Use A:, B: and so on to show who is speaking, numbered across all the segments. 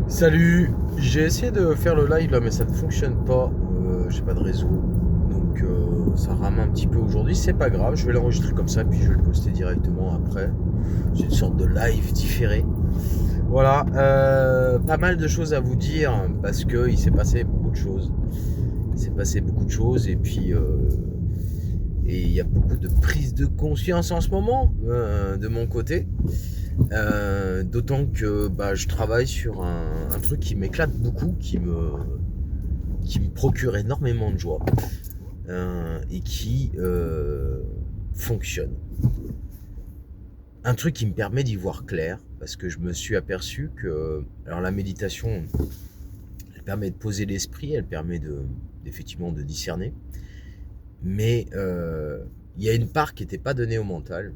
A: Salut, j'ai essayé de faire le live là mais ça ne fonctionne pas, j'ai pas de réseau, donc ça rame un petit peu aujourd'hui, c'est pas grave, je vais l'enregistrer comme ça puis je vais le poster directement après, c'est une sorte de live différé. Voilà, pas mal de choses à vous dire parce que il s'est passé beaucoup de choses, et puis et il y a beaucoup de prise de conscience en ce moment de mon côté. D'autant que je travaille sur un truc qui m'éclate beaucoup, qui me procure énormément de joie et qui fonctionne. Un truc qui me permet d'y voir clair, parce que je me suis aperçu que alors la méditation, elle permet de poser l'esprit, elle permet effectivement de discerner, mais il y a une part qui n'était pas donnée au mental.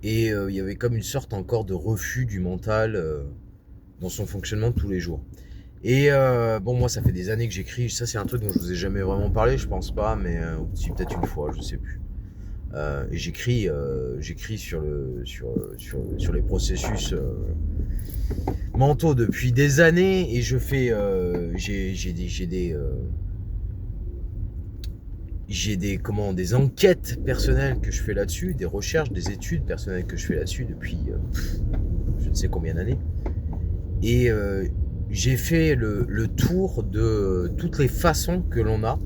A: Et il y avait comme une sorte encore de refus du mental dans son fonctionnement de tous les jours. Et moi ça fait des années que j'écris, ça c'est un truc dont je vous ai jamais vraiment parlé, je pense pas, mais si peut-être une fois, je sais plus. Et j'écris sur les processus mentaux depuis des années, et je fais j'ai des enquêtes personnelles que je fais là-dessus, des recherches, des études personnelles que je fais là-dessus depuis je ne sais combien d'années. Et j'ai fait le tour de toutes les façons que l'on a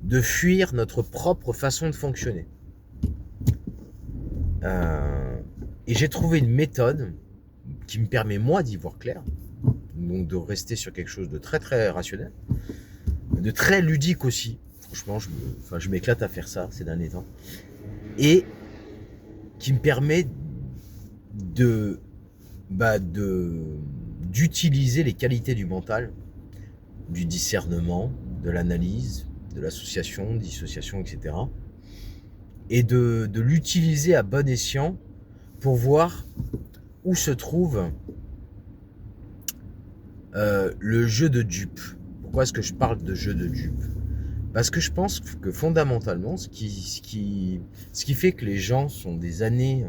A: de fuir notre propre façon de fonctionner. Et j'ai trouvé une méthode qui me permet moi d'y voir clair, donc de rester sur quelque chose de très très rationnel, de très ludique aussi. Franchement, je m'éclate à faire ça ces derniers temps. Et qui me permet d'utiliser les qualités du mental, du discernement, de l'analyse, de l'association, dissociation, etc. Et de l'utiliser à bon escient pour voir où se trouve le jeu de dupe. Pourquoi est-ce que je parle de jeu de dupe ? Parce que je pense que fondamentalement, ce qui fait que les gens sont des années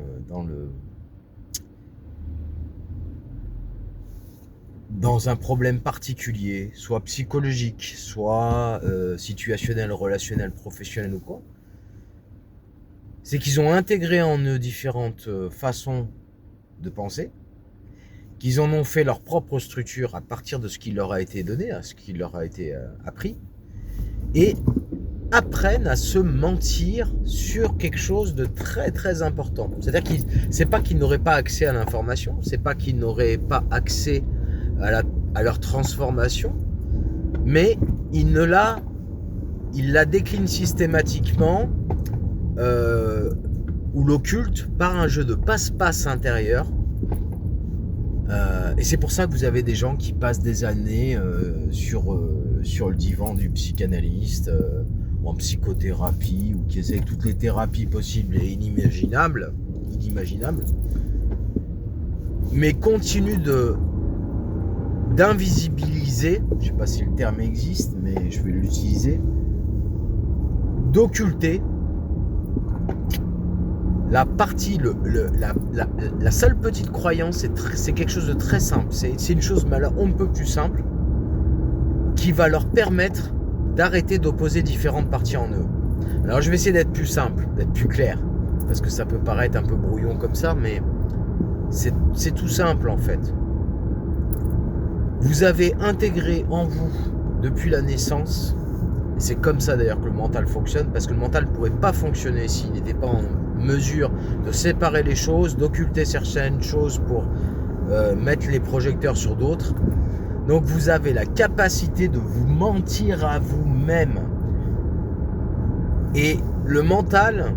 A: dans un problème particulier, soit psychologique, soit situationnel, relationnel, professionnel ou quoi, c'est qu'ils ont intégré en eux différentes façons de penser, qu'ils en ont fait leur propre structure à partir de ce qui leur a été donné, à ce qui leur a été appris, et apprennent à se mentir sur quelque chose de très très important. C'est-à-dire que c'est pas qu'ils n'auraient pas accès à l'information, c'est pas qu'ils n'auraient pas accès à leur transformation, mais ils la déclinent systématiquement ou l'occultent par un jeu de passe-passe intérieur. Et c'est pour ça que vous avez des gens qui passent des années sur le divan du psychanalyste, ou en psychothérapie, ou qui essayent toutes les thérapies possibles et inimaginables, mais continuent d'invisibiliser, je ne sais pas si le terme existe, mais je vais l'utiliser, d'occulter la partie, la seule petite croyance, c'est quelque chose de très simple. C'est une chose on ne peut plus simple, qui va leur permettre d'arrêter d'opposer différentes parties en eux. Alors je vais essayer d'être plus simple, d'être plus clair, parce que ça peut paraître un peu brouillon comme ça, mais c'est tout simple en fait. Vous avez intégré en vous, depuis la naissance, et c'est comme ça d'ailleurs que le mental fonctionne, parce que le mental ne pourrait pas fonctionner s'il n'était pas en mesure de séparer les choses, d'occulter certaines choses pour mettre les projecteurs sur d'autres. Donc vous avez la capacité de vous mentir à vous-même. Et le mental,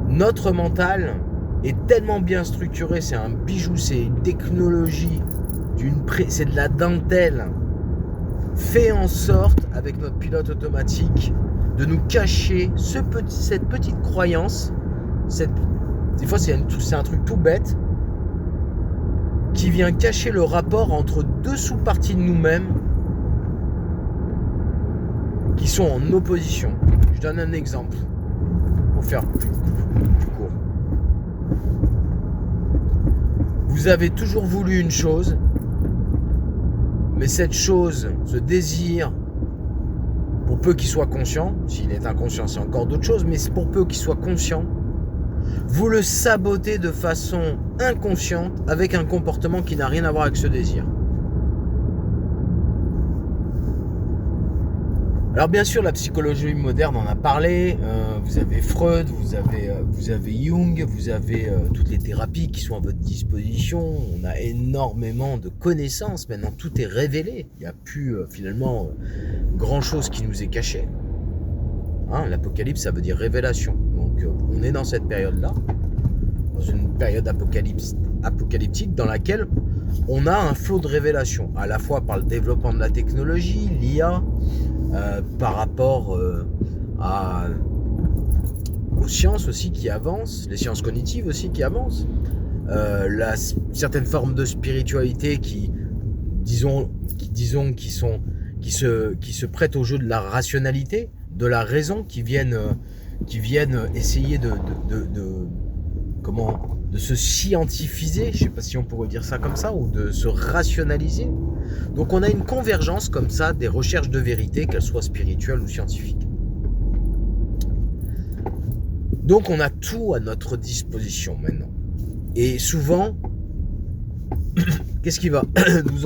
A: notre mental, est tellement bien structuré, c'est un bijou, c'est une technologie, c'est de la dentelle, fait en sorte, avec notre pilote automatique, de nous cacher cette petite croyance. Des fois c'est un truc tout bête, qui vient cacher le rapport entre deux sous-parties de nous-mêmes qui sont en opposition. Je donne un exemple pour faire plus court. Vous avez toujours voulu une chose, mais cette chose, ce désir, pour peu qu'il soit conscient, s'il est inconscient c'est encore d'autres choses, mais pour peu qu'il soit conscient, vous le sabotez de façon inconsciente avec un comportement qui n'a rien à voir avec ce désir. Alors bien sûr, la psychologie moderne en a parlé, vous avez Freud, vous avez Jung, vous avez toutes les thérapies qui sont à votre disposition, on a énormément de connaissances, maintenant tout est révélé, il n'y a plus finalement grand chose qui nous est caché. Hein, l'apocalypse ça veut dire révélation, donc on est dans cette période-là, dans une période apocalyptique dans laquelle on a un flot de révélation, à la fois par le développement de la technologie, l'IA, par rapport aux sciences aussi qui avancent, les sciences cognitives aussi qui avancent, certaines formes de spiritualité qui se prêtent au jeu de la rationalité, de la raison, qui viennent essayer de se scientifiser, je sais pas si on pourrait dire ça comme ça, ou de se rationaliser. Donc on a une convergence comme ça des recherches de vérité, qu'elles soient spirituelles ou scientifiques. Donc on a tout à notre disposition maintenant. Et souvent, qu'est-ce qui va nous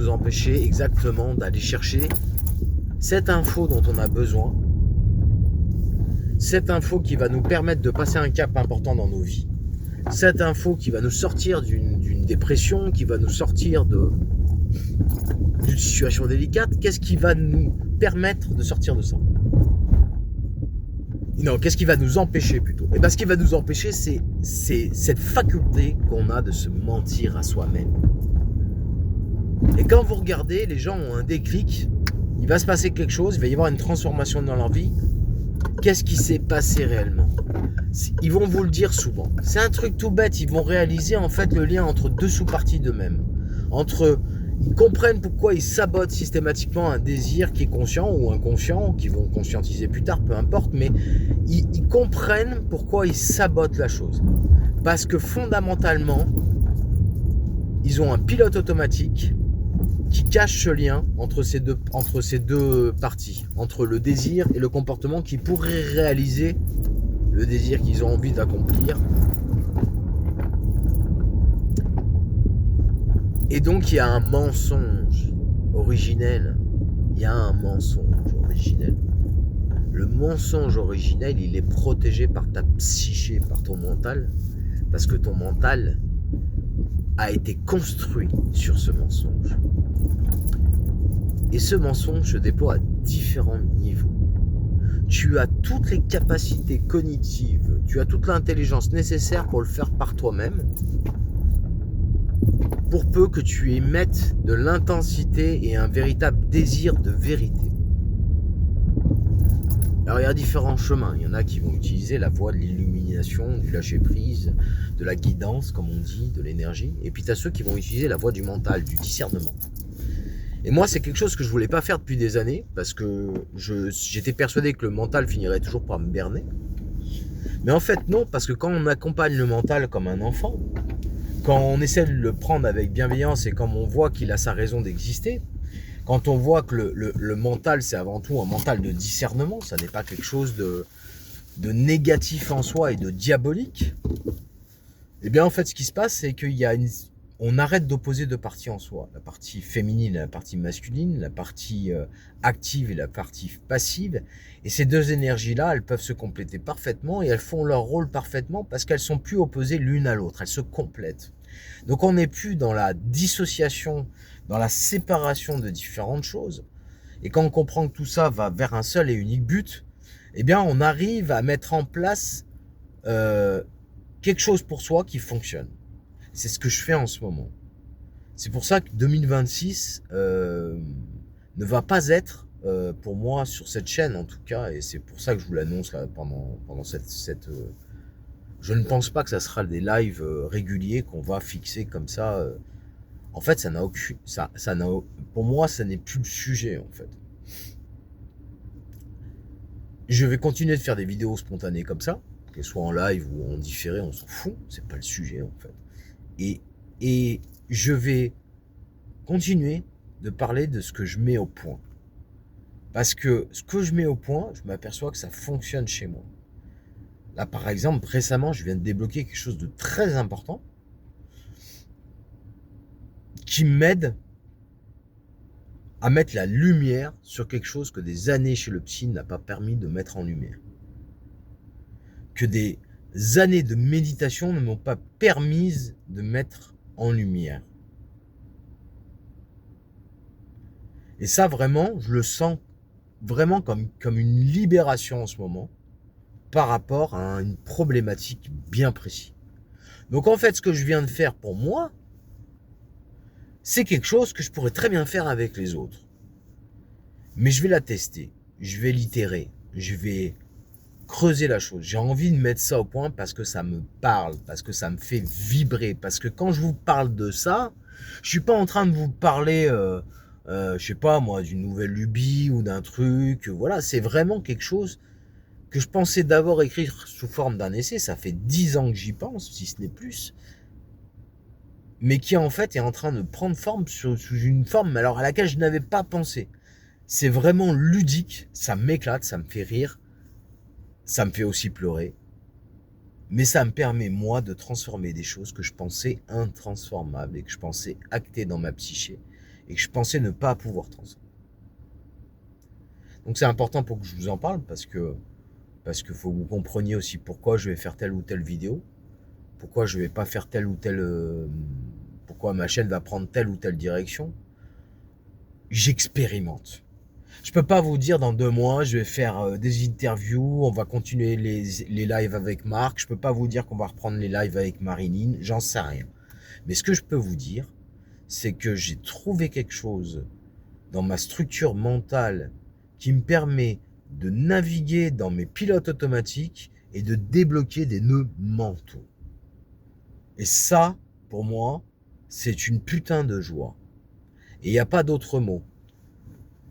A: empêcher exactement d'aller chercher cette info dont on a besoin, cette info qui va nous permettre de passer un cap important dans nos vies, cette info qui va nous sortir d'une dépression, qui va nous sortir d'une situation délicate, qu'est-ce qui va nous permettre de sortir de ça? Non, qu'est-ce qui va nous empêcher plutôt? Et bien ce qui va nous empêcher, c'est cette faculté qu'on a de se mentir à soi-même. Et quand vous regardez, les gens ont un déclic, il va se passer quelque chose, il va y avoir une transformation dans leur vie. Qu'est-ce qui s'est passé réellement? Ils vont vous le dire souvent. C'est un truc tout bête, ils vont réaliser en fait le lien entre deux sous-parties d'eux-mêmes. Ils comprennent pourquoi ils sabotent systématiquement un désir qui est conscient ou inconscient, qu'ils vont conscientiser plus tard, peu importe, mais ils comprennent pourquoi ils sabotent la chose. Parce que fondamentalement, ils ont un pilote automatique qui cache ce lien entre ces deux parties, entre le désir et le comportement qui pourrait réaliser le désir qu'ils ont envie d'accomplir. Et donc il y a un mensonge originel. Le mensonge originel, il est protégé par ta psyché, par ton mental, parce que ton mental a été construit sur ce mensonge. Et ce mensonge se déploie à différents niveaux. Tu as toutes les capacités cognitives, tu as toute l'intelligence nécessaire pour le faire par toi-même, pour peu que tu émettes de l'intensité et un véritable désir de vérité. Alors il y a différents chemins, il y en a qui vont utiliser la voie de l'illumination, du lâcher-prise, de la guidance, comme on dit, de l'énergie, et puis tu as ceux qui vont utiliser la voie du mental, du discernement. Et moi, c'est quelque chose que je voulais pas faire depuis des années, parce que j'étais persuadé que le mental finirait toujours par me berner. Mais en fait, non, parce que quand on accompagne le mental comme un enfant, quand on essaie de le prendre avec bienveillance et quand on voit qu'il a sa raison d'exister, quand on voit que le mental, c'est avant tout un mental de discernement, ça n'est pas quelque chose de négatif en soi et de diabolique, eh bien en fait, ce qui se passe, c'est on arrête d'opposer deux parties en soi, la partie féminine et la partie masculine, la partie active et la partie passive, et ces deux énergies-là, elles peuvent se compléter parfaitement et elles font leur rôle parfaitement parce qu'elles sont plus opposées l'une à l'autre, elles se complètent. Donc on n'est plus dans la dissociation, dans la séparation de différentes choses, et quand on comprend que tout ça va vers un seul et unique but, eh bien on arrive à mettre en place quelque chose pour soi qui fonctionne. C'est ce que je fais en ce moment. C'est pour ça que 2026 ne va pas être, pour moi, sur cette chaîne en tout cas, et c'est pour ça que je vous l'annonce là, pendant cette je ne pense pas que ça sera des lives réguliers qu'on va fixer comme ça. En fait, pour moi, ça n'est plus le sujet en fait. Je vais continuer de faire des vidéos spontanées comme ça, qu'elle soit en live ou en différé, on s'en fout, c'est pas le sujet en fait. Et je vais continuer de parler de ce que je mets au point. Parce que ce que je mets au point, je m'aperçois que ça fonctionne chez moi. Là, par exemple, récemment, je viens de débloquer quelque chose de très important qui m'aide à mettre la lumière sur quelque chose que des années chez le psy n'a pas permis de mettre en lumière. Que des années de méditation ne m'ont pas permis de mettre en lumière. Et ça, vraiment, je le sens vraiment comme une libération en ce moment par rapport à une problématique bien précise. Donc en fait, ce que je viens de faire pour moi, c'est quelque chose que je pourrais très bien faire avec les autres. Mais je vais la tester, je vais l'itérer, je vais creuser la chose. J'ai envie de mettre ça au point parce que ça me parle, parce que ça me fait vibrer, parce que quand je vous parle de ça, je suis pas en train de vous parler, je sais pas moi, d'une nouvelle lubie ou d'un truc. Voilà, c'est vraiment quelque chose que je pensais d'abord écrire sous forme d'un essai. Ça fait 10 ans que j'y pense, si ce n'est plus. Mais qui en fait est en train de prendre forme sous une forme alors à laquelle je n'avais pas pensé. C'est vraiment ludique, ça m'éclate, ça me fait rire, ça me fait aussi pleurer, mais ça me permet moi de transformer des choses que je pensais intransformables et que je pensais actées dans ma psyché et que je pensais ne pas pouvoir transformer. Donc c'est important pour que je vous en parle parce que faut que vous compreniez aussi pourquoi je vais faire telle ou telle vidéo, pourquoi je vais pas faire telle ou telle, pourquoi ma chaîne va prendre telle ou telle direction. J'expérimente. Je peux pas vous dire dans 2 mois, je vais faire des interviews, on va continuer les lives avec Marc. Je peux pas vous dire qu'on va reprendre les lives avec Marilyn, j'en sais rien. Mais ce que je peux vous dire, c'est que j'ai trouvé quelque chose dans ma structure mentale qui me permet de naviguer dans mes pilotes automatiques et de débloquer des nœuds mentaux. Et ça, pour moi, c'est une putain de joie. Et il n'y a pas d'autre mot.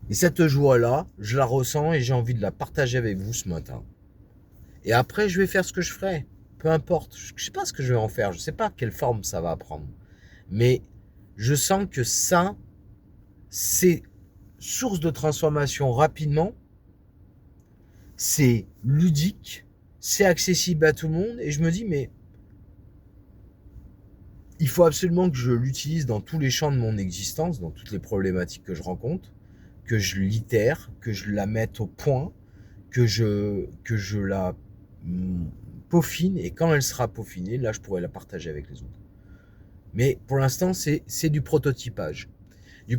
A: Et cette joie-là, je la ressens et j'ai envie de la partager avec vous ce matin. Et après, je vais faire ce que je ferai. Peu importe. Je ne sais pas ce que je vais en faire. Je ne sais pas quelle forme ça va prendre. Mais je sens que ça, c'est source de transformation rapidement. C'est ludique. C'est accessible à tout le monde. Et je me dis, mais il faut absolument que je l'utilise dans tous les champs de mon existence, dans toutes les problématiques que je rencontre, que je l'itère, que je la mette au point, que je la peaufine, et quand elle sera peaufinée, là je pourrai la partager avec les autres. Mais pour l'instant c'est du prototypage. Mais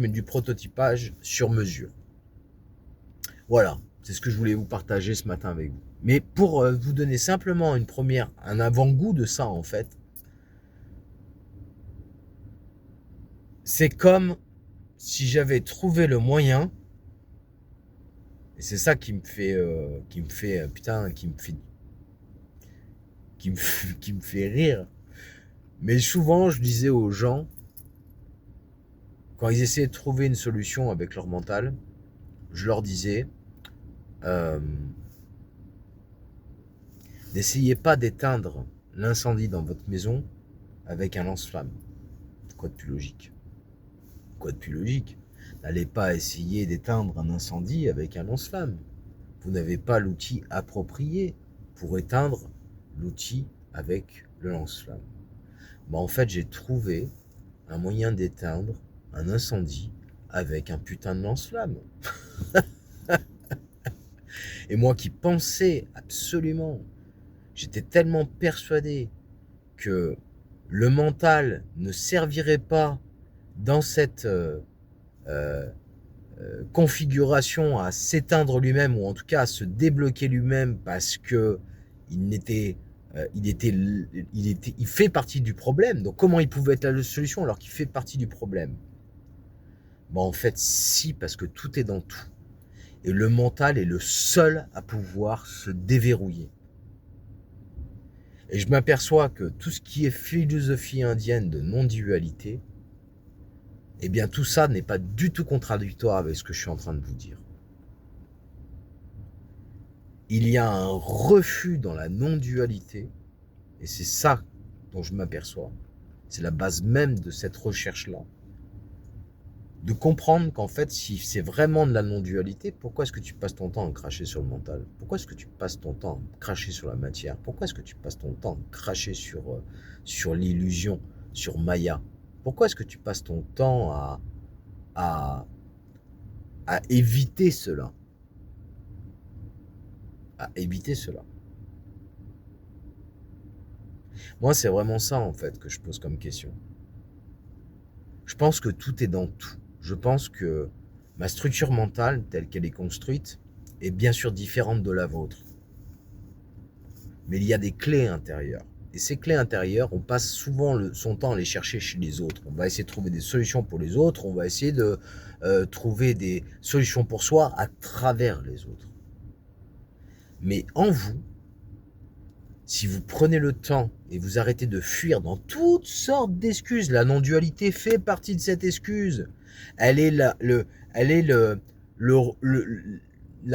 A: du prototypage sur mesure. Voilà, c'est ce que je voulais vous partager ce matin avec vous. Mais pour vous donner simplement un avant-goût de ça en fait, c'est comme si j'avais trouvé le moyen, et c'est ça qui me fait rire. Mais souvent, je disais aux gens, quand ils essayaient de trouver une solution avec leur mental, je leur disais, n'essayez pas d'éteindre l'incendie dans votre maison avec un lance-flamme. Quoi de plus logique? N'allez pas essayer d'éteindre un incendie avec un lance-flamme. Vous n'avez pas l'outil approprié pour éteindre l'outil avec le lance-flamme. En fait, j'ai trouvé un moyen d'éteindre un incendie avec un putain de lance-flamme. Et moi qui pensais absolument, j'étais tellement persuadé que le mental ne servirait pas dans cette configuration à s'éteindre lui-même, ou en tout cas à se débloquer lui-même, parce que il fait partie du problème. Donc comment il pouvait être la solution alors qu'il fait partie du problème? En fait si, parce que tout est dans tout. Et le mental est le seul à pouvoir se déverrouiller. Et je m'aperçois que tout ce qui est philosophie indienne de non-dualité, eh bien tout ça n'est pas du tout contradictoire avec ce que je suis en train de vous dire. il y a un refus dans la non-dualité, et c'est ça dont je m'aperçois. C'est la base même de cette recherche-là. De comprendre qu'en fait, si c'est vraiment de la non-dualité, pourquoi est-ce que tu passes ton temps à cracher sur le mental? Pourquoi est-ce que tu passes ton temps à cracher sur la matière? Pourquoi est-ce que tu passes ton temps à cracher sur l'illusion, sur Maya? Pourquoi est-ce que tu passes ton temps à, à éviter cela? À éviter cela. Moi, c'est vraiment ça, en fait, que je pose comme question. Je pense que tout est dans tout. Je pense que ma structure mentale, telle qu'elle est construite, est bien sûr différente de la vôtre. Mais il y a des clés intérieures. Et ces clés intérieures, on passe souvent son temps à les chercher chez les autres. On va essayer de trouver des solutions pour les autres, on va essayer de trouver des solutions pour soi à travers les autres. Mais en vous, si vous prenez le temps et vous arrêtez de fuir dans toutes sortes d'excuses, la non-dualité fait partie de cette excuse. Elle est la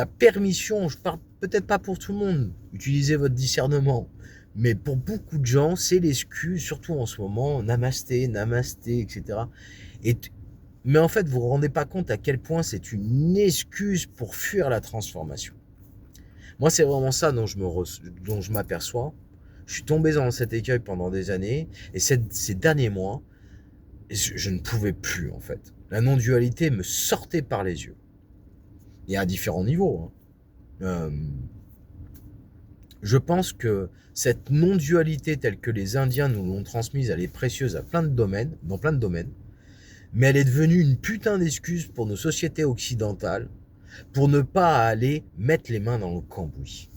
A: permission, je parle peut-être pas pour tout le monde, utilisez votre discernement, mais pour beaucoup de gens, c'est l'excuse, surtout en ce moment, namasté, namasté, etc. Mais en fait, vous vous rendez pas compte à quel point c'est une excuse pour fuir la transformation. Moi, c'est vraiment ça dont je m'aperçois. Je suis tombé dans cet écueil pendant des années, et ces derniers mois, je ne pouvais plus, en fait. La non-dualité me sortait par les yeux. Et à différents niveaux. Je pense que cette non-dualité telle que les Indiens nous l'ont transmise, elle est précieuse dans plein de domaines, mais elle est devenue une putain d'excuse pour nos sociétés occidentales pour ne pas aller mettre les mains dans le cambouis.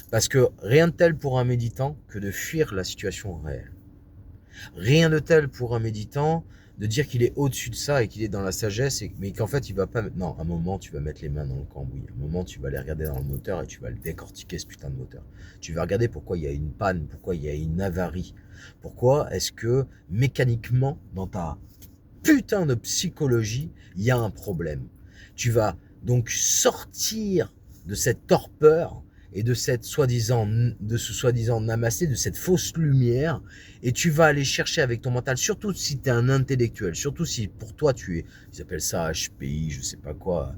A: Parce que rien de tel pour un méditant que de fuir la situation réelle. Rien de tel pour un méditant de dire qu'il est au-dessus de ça et qu'il est dans la sagesse, mais qu'en fait il va pas... Non, à un moment tu vas mettre les mains dans le cambouis, à un moment tu vas aller regarder dans le moteur et tu vas le décortiquer ce putain de moteur. Tu vas regarder pourquoi il y a une panne, pourquoi il y a une avarie, pourquoi est-ce que mécaniquement dans ta putain de psychologie il y a un problème. Tu vas donc sortir de cette torpeur et de ce soi-disant namasté, de cette fausse lumière, et tu vas aller chercher avec ton mental, surtout si tu es un intellectuel, surtout si pour toi tu es, ils appellent ça HPI, je sais pas quoi,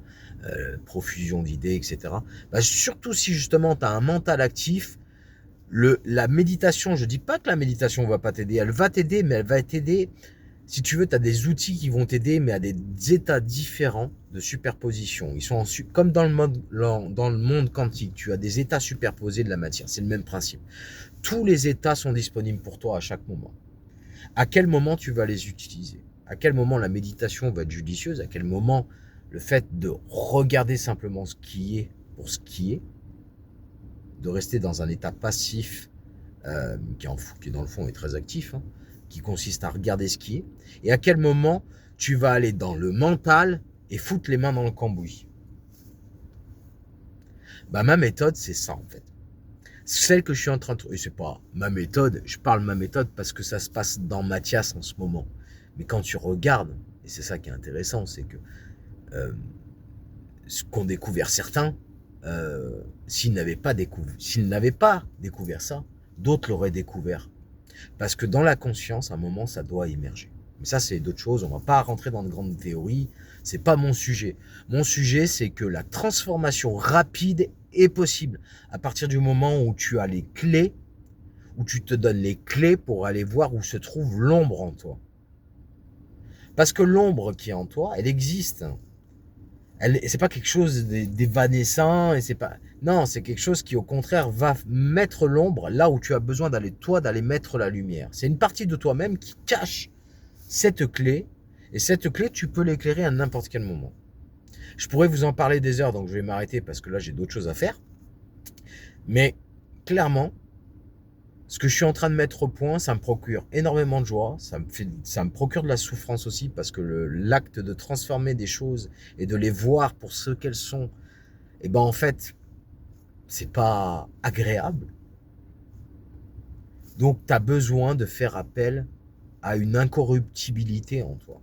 A: profusion d'idées, etc. Bah, surtout si justement tu as un mental actif, la méditation, je dis pas que la méditation va pas t'aider, elle va t'aider, mais elle va t'aider. Si tu veux, tu as des outils qui vont t'aider, mais à des états différents de superposition. Ils sont comme dans le monde quantique, tu as des états superposés de la matière. C'est le même principe. Tous les états sont disponibles pour toi à chaque moment. À quel moment tu vas les utiliser? À quel moment la méditation va être judicieuse? À quel moment le fait de regarder simplement ce qui est pour ce qui est, de rester dans un état passif qui dans le fond est très actif, qui consiste à regarder ce qui est, et à quel moment tu vas aller dans le mental et foutre les mains dans le cambouis. Bah, ma méthode, c'est ça, en fait. Celle que je suis en train de... Et c'est pas ma méthode, je parle ma méthode parce que ça se passe dans Mathias en ce moment. Mais quand tu regardes, et c'est ça qui est intéressant, c'est que ce qu'ont découvert certains, s'ils n'avaient pas découvert ça, d'autres l'auraient découvert. Parce que dans la conscience, à un moment, ça doit émerger. Mais ça, c'est d'autres choses. On ne va pas rentrer dans de grandes théories. C'est pas mon sujet. Mon sujet, c'est que la transformation rapide est possible. À partir du moment où tu as les clés, où tu te donnes les clés pour aller voir où se trouve l'ombre en toi. Parce que l'ombre qui est en toi, elle existe. C'est pas quelque chose d'évanescent, et c'est pas... Non, c'est quelque chose qui, au contraire, va mettre l'ombre là où tu as besoin d'aller, toi, d'aller mettre la lumière. C'est une partie de toi-même qui cache cette clé, et cette clé, tu peux l'éclairer à n'importe quel moment. Je pourrais vous en parler des heures, donc je vais m'arrêter parce que là, j'ai d'autres choses à faire. Mais, clairement, ce que je suis en train de mettre au point, ça me procure énormément de joie, ça me procure de la souffrance aussi, parce que l'acte de transformer des choses et de les voir pour ce qu'elles sont, et ben en fait, c'est pas agréable. Donc tu as besoin de faire appel à une incorruptibilité en toi.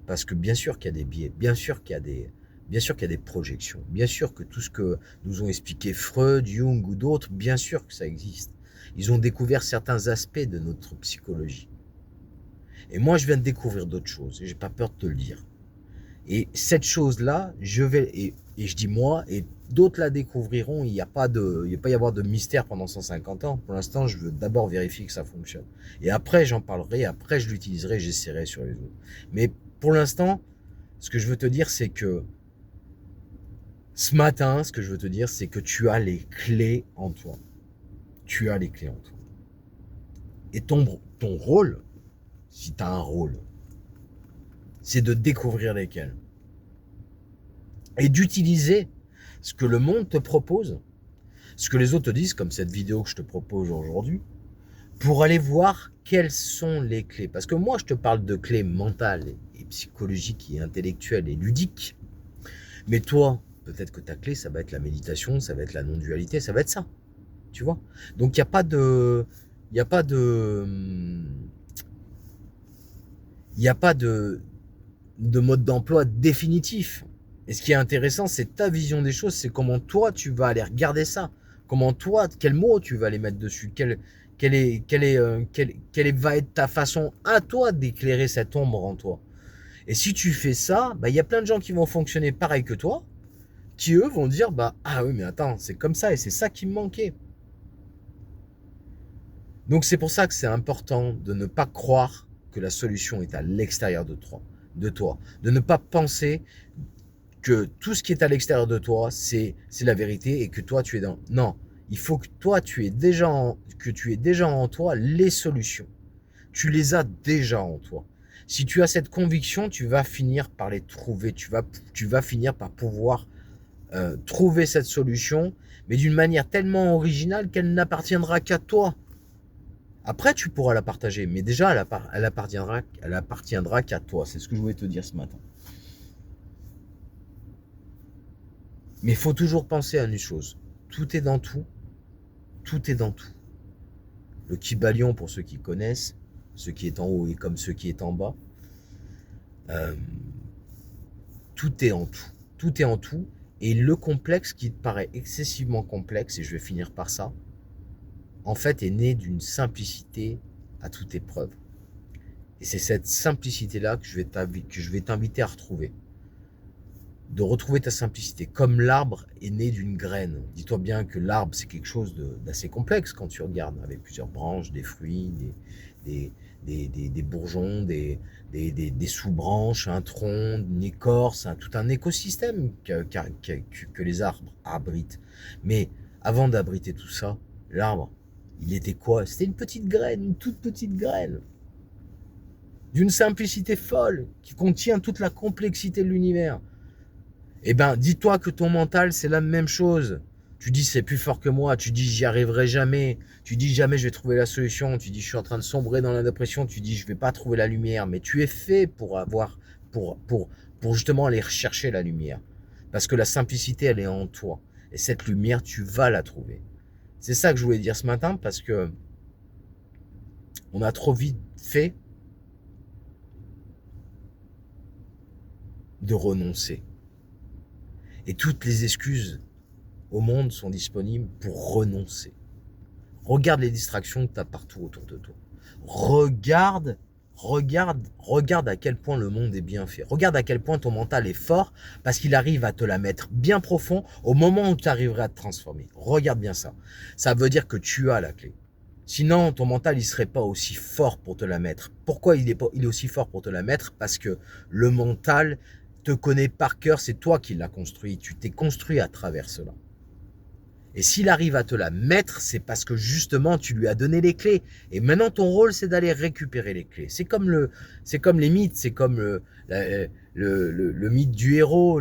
A: Parce que bien sûr qu'il y a des biais, bien sûr qu'il y a Bien sûr qu'il y a des projections. Bien sûr que tout ce que nous ont expliqué Freud, Jung ou d'autres, bien sûr que ça existe. Ils ont découvert certains aspects de notre psychologie. Et moi, je viens de découvrir d'autres choses. Et j'ai pas peur de te le dire. Et cette chose-là, et je dis moi, et d'autres la découvriront. Il va pas y avoir de mystère pendant 150 ans. Pour l'instant, je veux d'abord vérifier que ça fonctionne. Et après, j'en parlerai, après, je l'utiliserai, j'essaierai sur les autres. Mais pour l'instant, ce que je veux te dire, c'est que ce matin, ce que je veux te dire, c'est que tu as les clés en toi. Tu as les clés en toi. Et ton rôle, si tu as un rôle, c'est de découvrir lesquels. Et d'utiliser ce que le monde te propose, ce que les autres te disent, comme cette vidéo que je te propose aujourd'hui, pour aller voir quelles sont les clés. Parce que moi, je te parle de clés mentales et psychologiques et intellectuelles et ludiques. Mais toi, peut-être que ta clé, ça va être la méditation, ça va être la non-dualité, ça va être ça. Tu vois? Donc, il n'y a pas de... Il n'y a pas de... Il n'y a pas de mode d'emploi définitif. Et ce qui est intéressant, c'est ta vision des choses, c'est comment toi, tu vas aller regarder ça. Comment toi, quel mot tu vas aller mettre dessus, quelle va être ta façon à toi d'éclairer cette ombre en toi. Et si tu fais ça, bah, y a plein de gens qui vont fonctionner pareil que toi, qui eux vont dire, bah, ah oui, mais attends, c'est comme ça et c'est ça qui me manquait. Donc c'est pour ça que c'est important de ne pas croire que la solution est à l'extérieur de toi. De ne pas penser que tout ce qui est à l'extérieur de toi, c'est la vérité et que toi tu es dans... Non, il faut que toi tu aies déjà en toi les solutions. Tu les as déjà en toi. Si tu as cette conviction, tu vas finir par les trouver. Tu vas finir par pouvoir trouver cette solution, mais d'une manière tellement originale qu'elle n'appartiendra qu'à toi. Après, tu pourras la partager, mais déjà, elle appartiendra qu'à toi. C'est ce que je voulais te dire ce matin. Mais il faut toujours penser à une chose. Tout est dans tout. Tout est dans tout. Le Kybalion, pour ceux qui connaissent, ce qui est en haut est comme ce qui est en bas. Tout est en tout. Tout est en tout. Et le complexe qui te paraît excessivement complexe, et je vais finir par ça, en fait est né d'une simplicité à toute épreuve. Et c'est cette simplicité-là que je vais t'inviter à retrouver. De retrouver ta simplicité. Comme l'arbre est né d'une graine. Dis-toi bien que l'arbre, c'est quelque chose d'assez complexe quand tu regardes, avec plusieurs branches, des fruits, des bourgeons, des sous-branches, un tronc, une écorce, tout un écosystème que les arbres abritent. Mais avant d'abriter tout ça, l'arbre, il était quoi? C'était une petite graine, une toute petite graine. D'une simplicité folle, qui contient toute la complexité de l'univers. Eh ben, dis-toi que ton mental, c'est la même chose. Tu dis, c'est plus fort que moi. Tu dis, j'y arriverai jamais. Tu dis, jamais je vais trouver la solution. Tu dis, je suis en train de sombrer dans la dépression. Tu dis, je vais pas trouver la lumière. Mais tu es fait pour justement aller rechercher la lumière. Parce que la simplicité, elle est en toi. Et cette lumière, tu vas la trouver. C'est ça que je voulais dire ce matin parce que on a trop vite fait de renoncer. Et toutes les excuses au monde sont disponibles pour renoncer. Regarde les distractions que tu as partout autour de toi. Regarde à quel point le monde est bien fait. Regarde à quel point ton mental est fort parce qu'il arrive à te la mettre bien profond au moment où tu arriveras à te transformer. Regarde bien ça. Ça veut dire que tu as la clé. Sinon, ton mental, il serait pas aussi fort pour te la mettre. Pourquoi il est aussi fort pour te la mettre? Parce que le mental te connaît par cœur, c'est toi qui l'as construit. Tu t'es construit à travers cela. Et s'il arrive à te la mettre, c'est parce que justement, tu lui as donné les clés. Et maintenant, ton rôle, c'est d'aller récupérer les clés. C'est comme les mythes, c'est comme le mythe du héros.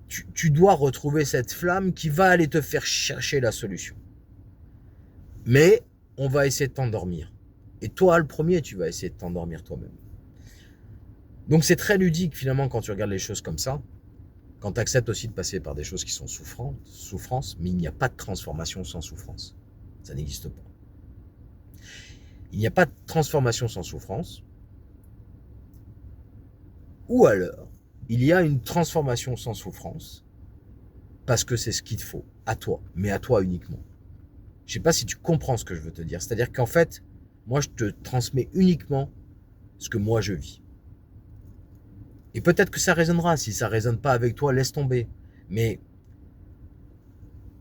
A: Tu dois retrouver cette flamme qui va aller te faire chercher la solution. Mais on va essayer de t'endormir. Et toi, le premier, tu vas essayer de t'endormir toi-même. Donc c'est très ludique finalement quand tu regardes les choses comme ça. Quand tu acceptes aussi de passer par des choses qui sont souffrance, mais il n'y a pas de transformation sans souffrance. Ça n'existe pas. Il n'y a pas de transformation sans souffrance. Ou alors, il y a une transformation sans souffrance parce que c'est ce qu'il te faut, à toi, mais à toi uniquement. Je sais pas si tu comprends ce que je veux te dire. C'est-à-dire qu'en fait, moi, je te transmets uniquement ce que moi je vis. Et peut-être que ça résonnera. Si ça résonne pas avec toi, laisse tomber. Mais,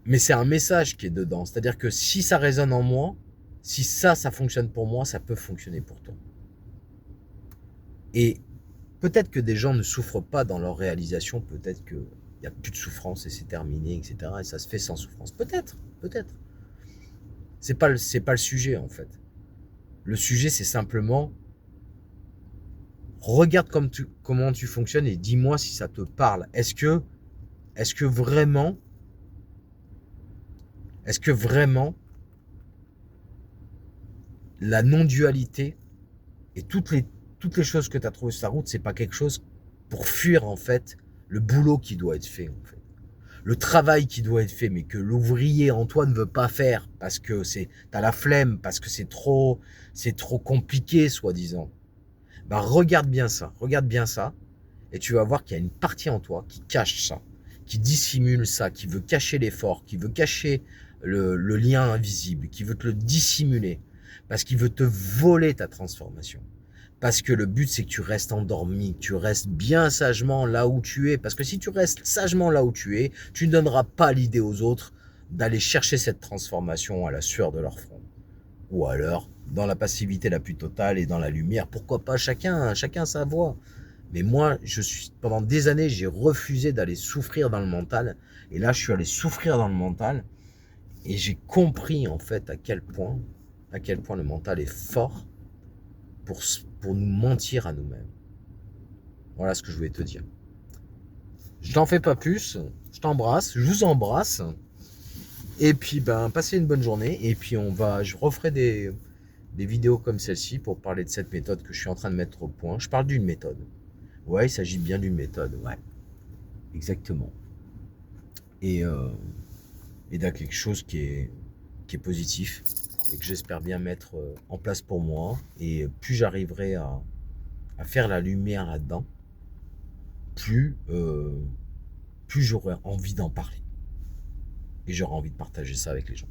A: mais c'est un message qui est dedans. C'est-à-dire que si ça résonne en moi, si ça fonctionne pour moi, ça peut fonctionner pour toi. Et peut-être que des gens ne souffrent pas dans leur réalisation. Peut-être qu'il n'y a plus de souffrance et c'est terminé, etc. Et ça se fait sans souffrance. Peut-être, peut-être. C'est pas le sujet en fait. Le sujet, c'est simplement regarde comment tu fonctionnes et dis-moi si ça te parle. Est-ce que vraiment, la non-dualité et toutes les choses que tu as trouvées sur ta route, c'est pas quelque chose pour fuir en fait le boulot qui doit être fait en fait. Le travail qui doit être fait, mais que l'ouvrier en toi ne veut pas faire parce que t'as la flemme, parce que c'est trop compliqué, soi-disant. Bah regarde bien ça, et tu vas voir qu'il y a une partie en toi qui cache ça, qui dissimule ça, qui veut cacher l'effort, qui veut cacher le lien invisible, qui veut te le dissimuler, parce qu'il veut te voler ta transformation. Parce que le but, c'est que tu restes endormi, que tu restes bien sagement là où tu es. Parce que si tu restes sagement là où tu es, tu ne donneras pas l'idée aux autres d'aller chercher cette transformation à la sueur de leur front. Ou alors, dans la passivité la plus totale et dans la lumière, pourquoi pas chacun sa voix. Mais moi, pendant des années, j'ai refusé d'aller souffrir dans le mental. Et là, je suis allé souffrir dans le mental. Et j'ai compris, en fait, à quel point le mental est fort pour nous mentir à nous-mêmes. Voilà ce que je voulais te dire. Je t'en fais pas plus. Je t'embrasse. Je vous embrasse. Et puis, passez une bonne journée. Et puis, je referai des vidéos comme celle-ci pour parler de cette méthode que je suis en train de mettre au point. Je parle d'une méthode. Ouais, il s'agit bien d'une méthode. Ouais, exactement. Et d'un quelque chose qui est positif et que j'espère bien mettre en place pour moi. Et plus j'arriverai à faire la lumière là-dedans, plus j'aurai envie d'en parler. Et j'aurai envie de partager ça avec les gens.